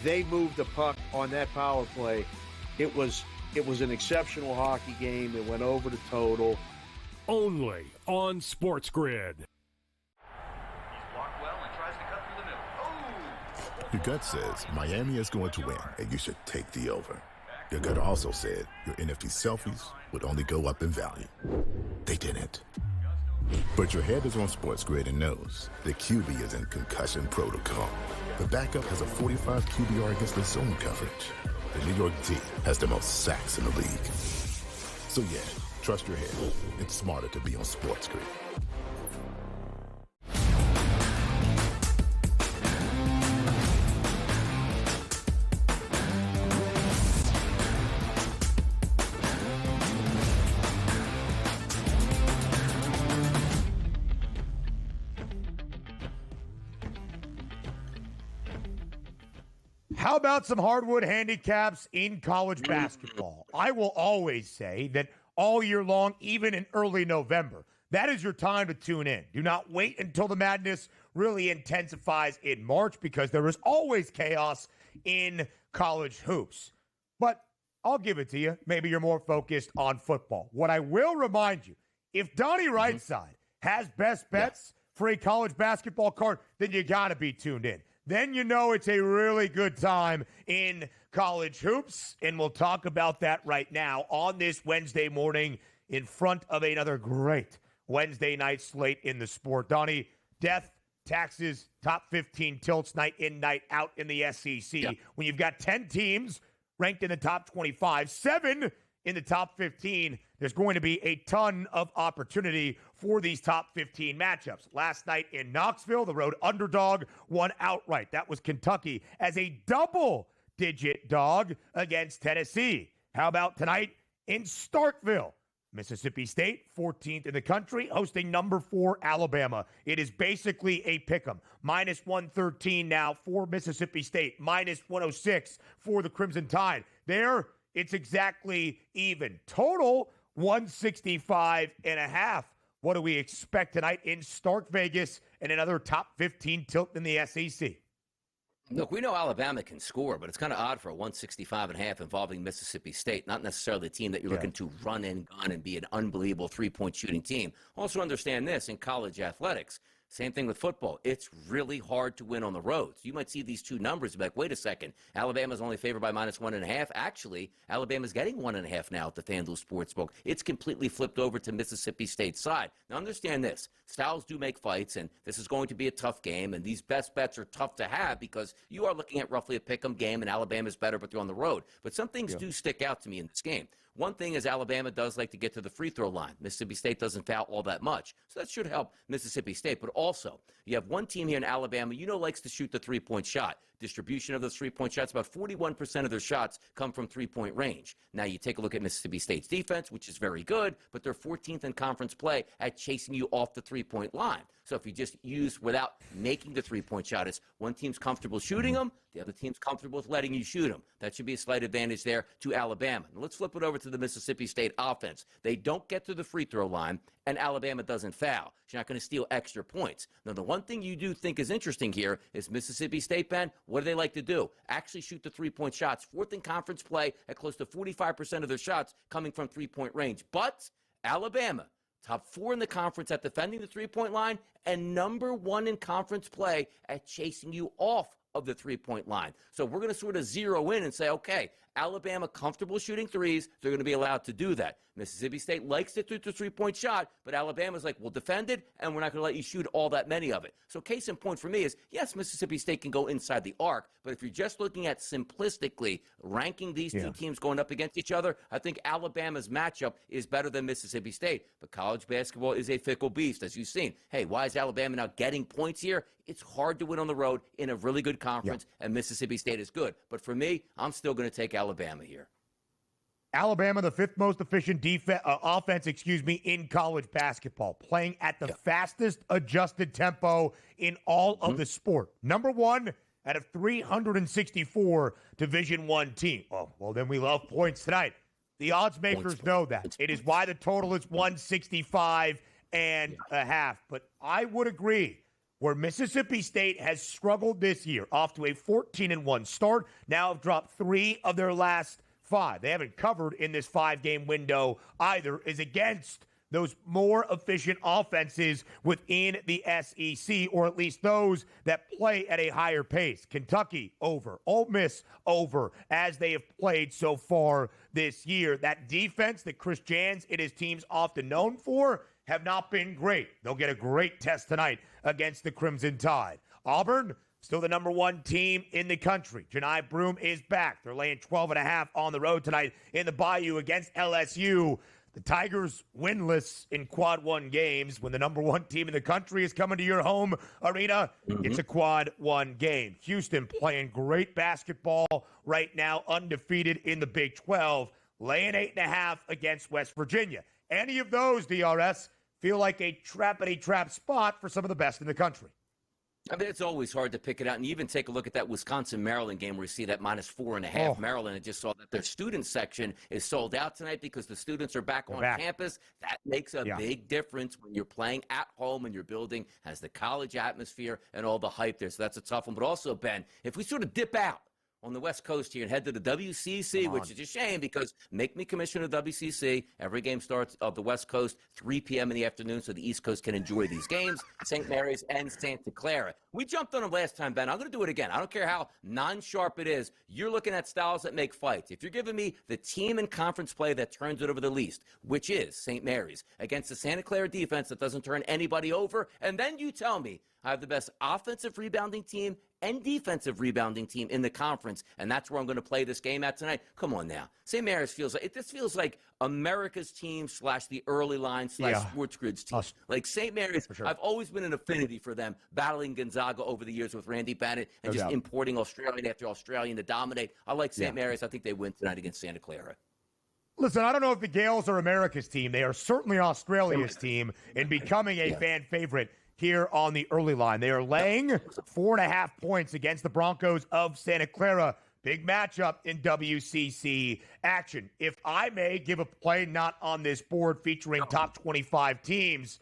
They moved the puck on that power play. It was an exceptional hockey game. It went over the total. Only on SportsGrid. Your gut says Miami is going to win, and you should take the over. Your gut also said your NFT selfies would only go up in value. They didn't. But your head is on SportsGrid and knows the QB is in concussion protocol. The backup has a 45 QBR against the zone coverage. The New York D has the most sacks in the league. So yeah, trust your head. It's smarter to be on SportsGrid. How about some hardwood handicaps in college basketball? I will always say that all year long, even in early November, that is your time to tune in. Do not wait until the madness really intensifies in March, because there is always chaos in college hoops. But I'll give it to you. Maybe you're more focused on football. What I will remind you, if Donnie Rightside has best bets for a college basketball card, then you got to be tuned in. Then you know it's a really good time in college hoops, and we'll talk about that right now on this Wednesday morning in front of another great Wednesday night slate in the sport. Donnie, death, taxes, top 15 tilts night in, night out in the SEC. Yeah. When you've got 10 teams ranked in the top 25, 7 in the top 15, there's going to be a ton of opportunity for these top 15 matchups. Last night in Knoxville, the road underdog won outright. That was Kentucky as a double-digit dog against Tennessee. How about tonight in Starkville? Mississippi State, 14th in the country, hosting number 4 Alabama. It is basically a pick'em. Minus 113 now for Mississippi State. Minus 106 for the Crimson Tide. There, it's exactly even. Total 165.5. What do we expect tonight in Stark Vegas and another top 15 tilt in the SEC? Look, we know Alabama can score, but it's kind of odd for a 165.5 involving Mississippi State, not necessarily the team that you're looking to run and gun and be an unbelievable three-point shooting team. Also understand this in college athletics. Same thing with football. It's really hard to win on the road. So you might see these two numbers and be like, wait a second, Alabama's only favored by minus 1.5. Actually, Alabama's getting 1.5 now at the FanDuel Sportsbook. It's completely flipped over to Mississippi State's side. Now understand this. Styles do make fights, and this is going to be a tough game, and these best bets are tough to have because you are looking at roughly a pick-em game, and Alabama's better, but they're on the road. But some things do stick out to me in this game. One thing is Alabama does like to get to the free throw line. Mississippi State doesn't foul all that much. So that should help Mississippi State. But also, you have one team here in Alabama, likes to shoot the three-point shot. Distribution of those three-point shots, about 41% of their shots come from three-point range. Now, you take a look at Mississippi State's defense, which is very good, but they're 14th in conference play at chasing you off the three-point line. So if you just use without making the three-point shot, it's one team's comfortable shooting them, the other team's comfortable with letting you shoot them. That should be a slight advantage there to Alabama. Now let's flip it over to the Mississippi State offense. They don't get to the free throw line, and Alabama doesn't foul. You're not going to steal extra points. Now, the one thing you do think is interesting here is Mississippi State, Ben, what do they like to do? Actually shoot the three-point shots. 4th in conference play at close to 45% of their shots coming from three-point range. But Alabama, top 4 in the conference at defending the three-point line, and number 1 in conference play at chasing you off of the three-point line. So we're going to sort of zero in and say, okay, Alabama comfortable shooting threes, they're going to be allowed to do that. Mississippi State likes to shoot the three-point shot, but Alabama's like, we'll defend it, and we're not going to let you shoot all that many of it. So case in point for me is, yes, Mississippi State can go inside the arc, but if you're just looking at simplistically ranking these two teams going up against each other, I think Alabama's matchup is better than Mississippi State. But college basketball is a fickle beast, as you've seen. Hey, why is Alabama now getting points here? It's hard to win on the road in a really good conference, and Mississippi State is good. But for me, I'm still going to take Alabama here. Alabama, the 5th most efficient offense, in college basketball, playing at the fastest adjusted tempo in all of the sport. Number 1 out of 364 Division I team. Oh, well, then we love points tonight. The odds makers know that. It is why the total is 165.5. But I would agree, where Mississippi State has struggled this year, off to a 14-1 start, now have dropped 3 of their last 5. They haven't covered in this 5-game window either, is against those more efficient offenses within the SEC, or at least those that play at a higher pace. Kentucky over, Ole Miss over, as they have played so far this year. That defense that Chris Jans and his team's often known for have not been great. They'll get a great test tonight against the Crimson Tide. Auburn, still the number 1 team in the country. Janai Broome is back. They're laying 12.5 on the road tonight in the Bayou against LSU. The Tigers winless in quad 1 games. When the number 1 team in the country is coming to your home arena, it's a quad 1 game. Houston playing great basketball right now, undefeated in the Big 12, laying 8.5 against West Virginia. Any of those, DRS, feel like a trap spot for some of the best in the country. I mean, it's always hard to pick it out. And you even take a look at that Wisconsin-Maryland game where you see that -4.5 Maryland. And just saw that their student section is sold out tonight because the students are back on campus. That makes a big difference when you're playing at home and your building has the college atmosphere and all the hype there. So that's a tough one. But also, Ben, if we sort of dip out on the West Coast here and head to the WCC, which is a shame because make me commissioner of WCC. Every game starts of the West Coast, 3 p.m. in the afternoon, so the East Coast can enjoy these games, St. Mary's and Santa Clara. We jumped on them last time, Ben. I'm going to do it again. I don't care how non-sharp it is. You're looking at styles that make fights. If you're giving me the team in conference play that turns it over the least, which is St. Mary's, against the Santa Clara defense that doesn't turn anybody over, and then you tell me I have the best offensive rebounding team and defensive rebounding team in the conference, and that's where I'm going to play this game at tonight. Come on now. St. Mary's feels like America's team / the early line / SportsGrid's team. Like St. Mary's, I've always been an affinity for them, battling Gonzaga over the years with Randy Bennett and importing Australian after Australian to dominate. I like St. Mary's. I think they win tonight against Santa Clara. Listen, I don't know if the Gales are America's team. They are certainly Australia's team in becoming a fan favorite here on the early line. They are laying 4.5 points against the Broncos of Santa Clara. Big matchup in WCC action. If I may give a play not on this board featuring top 25 teams,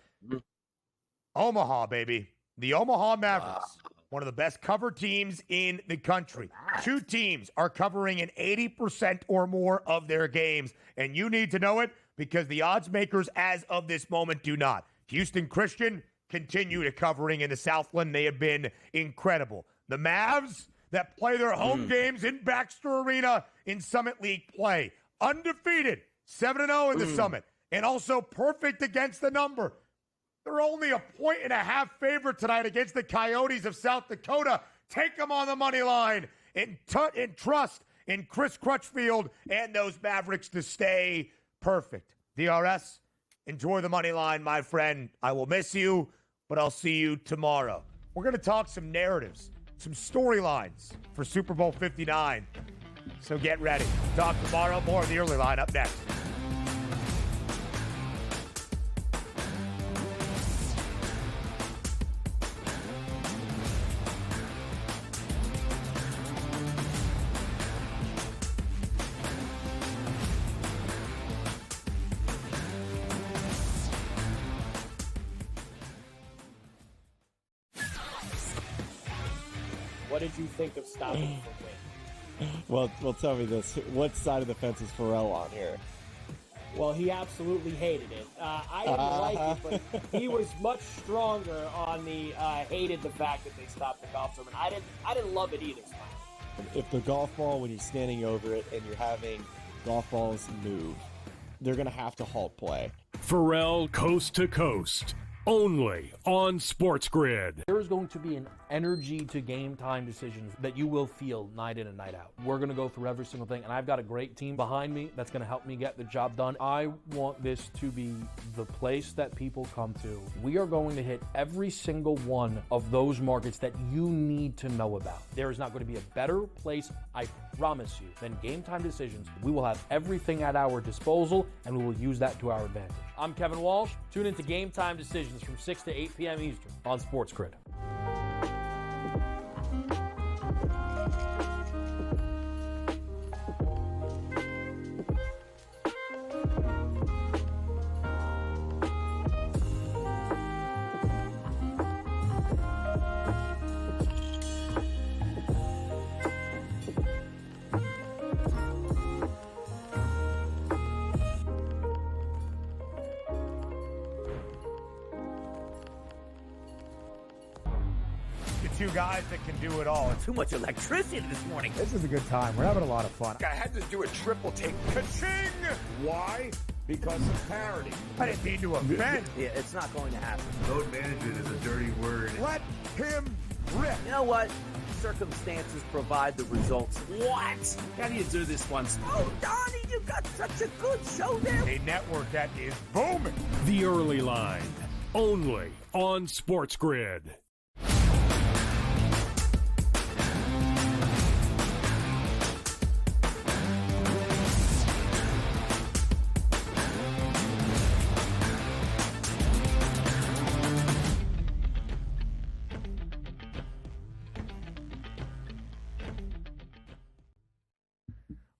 Omaha, baby. The Omaha Mavericks, one of the best cover teams in the country. 2 teams are covering an 80% or more of their games, and you need to know it because the odds makers as of this moment do not. Houston Christian continue to covering in the Southland. They have been incredible. The Mavs that play their home games in Baxter Arena in Summit League play. Undefeated, 7-0 in the Summit, and also perfect against the number. They're only a 1.5 favorite tonight against the Coyotes of South Dakota. Take them on the money line and trust in Chris Crutchfield and those Mavericks to stay perfect. DRS, enjoy the money line, my friend. I will miss you, but I'll see you tomorrow. We're going to talk some narratives, some storylines for Super Bowl 59. So get ready. Talk tomorrow. More of the early line up next. What did you think of stopping him from winning? Well, tell me this. What side of the fence is Pharrell on here? Well, he absolutely hated it. I didn't like it, but he was much stronger on the hated the fact that they stopped the golf tournament. I didn't love it either. If the golf ball, when you're standing over it and you're having golf balls move, they're going to have to halt play. Pharrell Coast to Coast, only on SportsGrid. There is going to be an energy to game time decisions that you will feel night in and night out. We're going to go through every single thing, and I've got a great team behind me that's going to help me get the job done. I want this to be the place that people come to. We are going to hit every single one of those markets that you need to know about. There is not going to be a better place, I promise you, than game time decisions. We will have everything at our disposal, and we will use that to our advantage. I'm Kevin Walsh. Tune into Game Time Decisions from 6 to 8 p.m. Eastern on SportsGrid. Two guys that can do it all. Too much electricity this morning. This is a good time. We're having a lot of fun. I had to do a triple take. Ka-ching! Why? Because of parity. I didn't mean to offend. Yeah, it's not going to happen. Load management is a dirty word. Let him rip. You know what? Circumstances provide the results. What? How do you do this once? Oh, Donnie, you got such a good show there. A network that is booming. The Early Line, only on SportsGrid.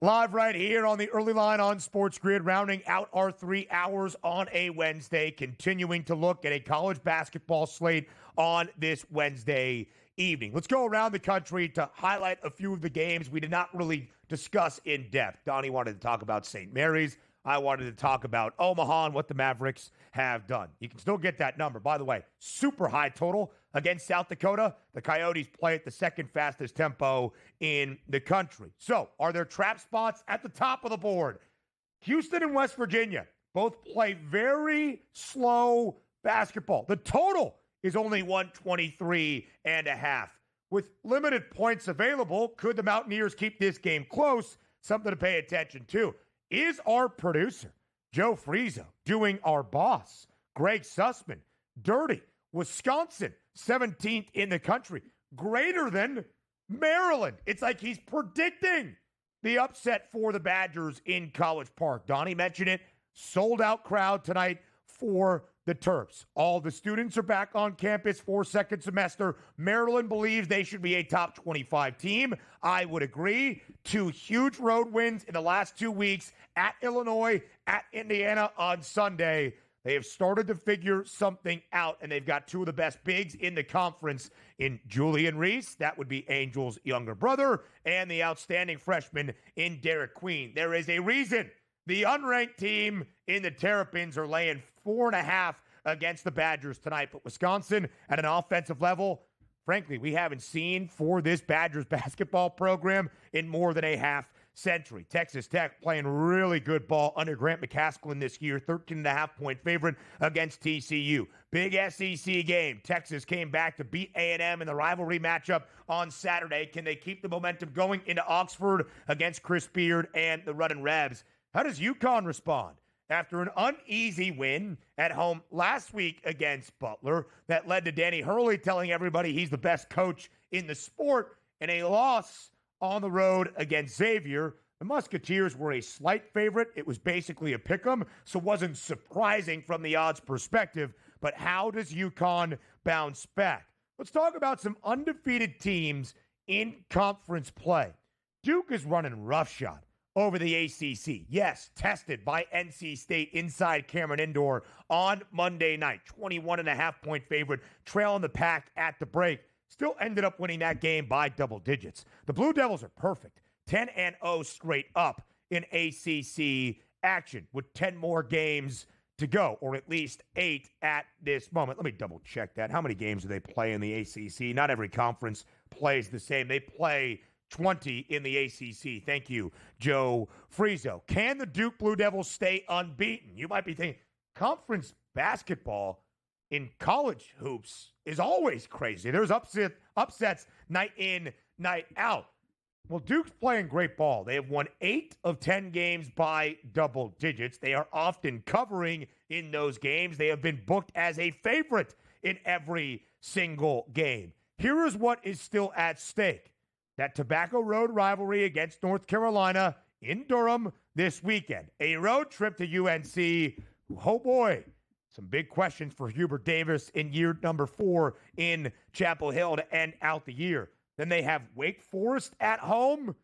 Live right here on the early line on SportsGrid, rounding out our 3 hours on a Wednesday, continuing to look at a college basketball slate on this Wednesday evening. Let's go around the country to highlight a few of the games we did not really discuss in depth. Donnie wanted to talk about St. Mary's. I wanted to talk about Omaha and what the Mavericks have done. You can still get that number. By the way, super high total against South Dakota. The Coyotes play at the second fastest tempo in the country. So, are there trap spots at the top of the board? Houston and West Virginia both play very slow basketball. The total is only 123.5. With limited points available, could the Mountaineers keep this game close? Something to pay attention to. Is our producer, Joe Frieso, doing our boss, Greg Sussman, dirty? Wisconsin, 17th in the country, greater than Maryland. It's like he's predicting the upset for the Badgers in College Park. Donnie mentioned it. Sold out crowd tonight for the Terps. All the students are back on campus for second semester. Maryland believes they should be a top 25 team. I would agree. 2 huge road wins in the last 2 weeks at Illinois, at Indiana on Sunday. They have started to figure something out, and they've got 2 of the best bigs in the conference in Julian Reese, that would be Angel's younger brother, and the outstanding freshman in Derek Queen. There is a reason the unranked team in the Terrapins are laying 4.5 against the Badgers tonight. But Wisconsin at an offensive level, frankly, we haven't seen for this Badgers basketball program in more than a half century. Texas Tech playing really good ball under Grant McCaskill this year, 13.5-point favorite against TCU. Big SEC game. Texas came back to beat A&M in the rivalry matchup on Saturday. Can they keep the momentum going into Oxford against Chris Beard and the Runnin' Rebs? How does UConn respond after an uneasy win at home last week against Butler that led to Danny Hurley telling everybody he's the best coach in the sport, and a loss on the road against Xavier? The Musketeers were a slight favorite. It was basically a pick'em, so it wasn't surprising from the odds perspective. But how does UConn bounce back? Let's talk about some undefeated teams in conference play. Duke is running roughshod over the ACC. Yes, tested by NC State inside Cameron Indoor on Monday night. 21.5-point favorite, trailing the pack at the break. Still ended up winning that game by double digits. The Blue Devils are perfect. 10-0 straight up in ACC action with 10 more games to go, or at least 8 at this moment. Let me double check that. How many games do they play in the ACC? Not every conference plays the same. They play 20 in the ACC. Thank you, Joe Frieso. Can the Duke Blue Devils stay unbeaten? You might be thinking, conference basketball in college hoops is always crazy. There's upsets night in, night out. Well, Duke's playing great ball. They have won 8 of 10 games by double digits. They are often covering in those games. They have been booked as a favorite in every single game. Here is what is still at stake. That Tobacco Road rivalry against North Carolina in Durham this weekend. A road trip to UNC. Oh boy, some big questions for Hubert Davis in year number 4 in Chapel Hill to end out the year. Then they have Wake Forest at home,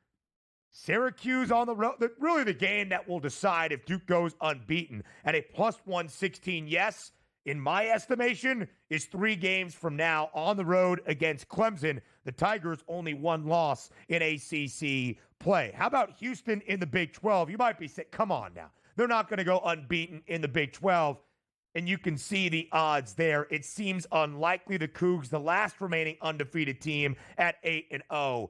Syracuse on the road. Really the game that will decide if Duke goes unbeaten at a plus 116. Yes, in my estimation, is 3 games from now on the road against Clemson. The Tigers only 1 loss in ACC play. How about Houston in the Big 12? You might be saying, come on now. They're not going to go unbeaten in the Big 12. And you can see the odds there. It seems unlikely the Cougs, the last remaining undefeated team at 8-0.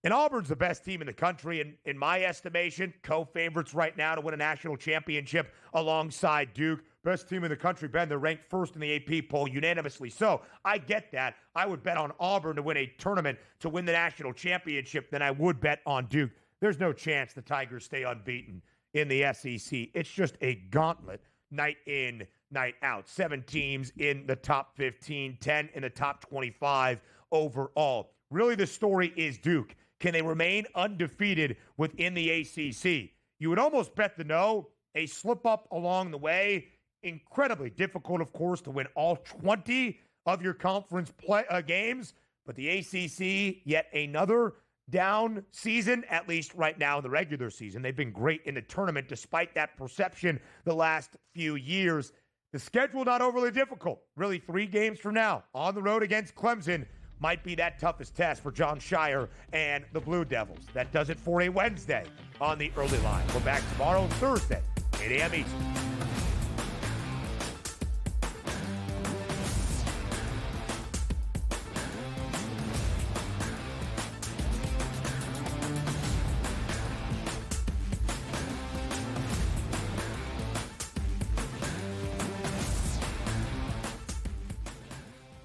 And Auburn's the best team in the country, in my estimation. Co-favorites right now to win a national championship alongside Duke. Best team in the country, Ben. They're ranked first in the AP poll unanimously. So I get that. I would bet on Auburn to win a tournament to win the national championship than I would bet on Duke. There's no chance the Tigers stay unbeaten in the SEC. It's just a gauntlet night in, night out. 7 teams in the top 15, 10 in the top 25 overall. Really, the story is Duke. Can they remain undefeated within the ACC? You would almost bet the no. A slip up along the way. Incredibly difficult, of course, to win all 20 of your conference games. But the ACC, yet another down season, at least right now in the regular season. They've been great in the tournament despite that perception the last few years. The schedule not overly difficult. Really, 3 games from now on the road against Clemson might be that toughest test for John Shire and the Blue Devils. That does it for a Wednesday on the Early Line. We're back tomorrow, Thursday, 8 a.m. Eastern.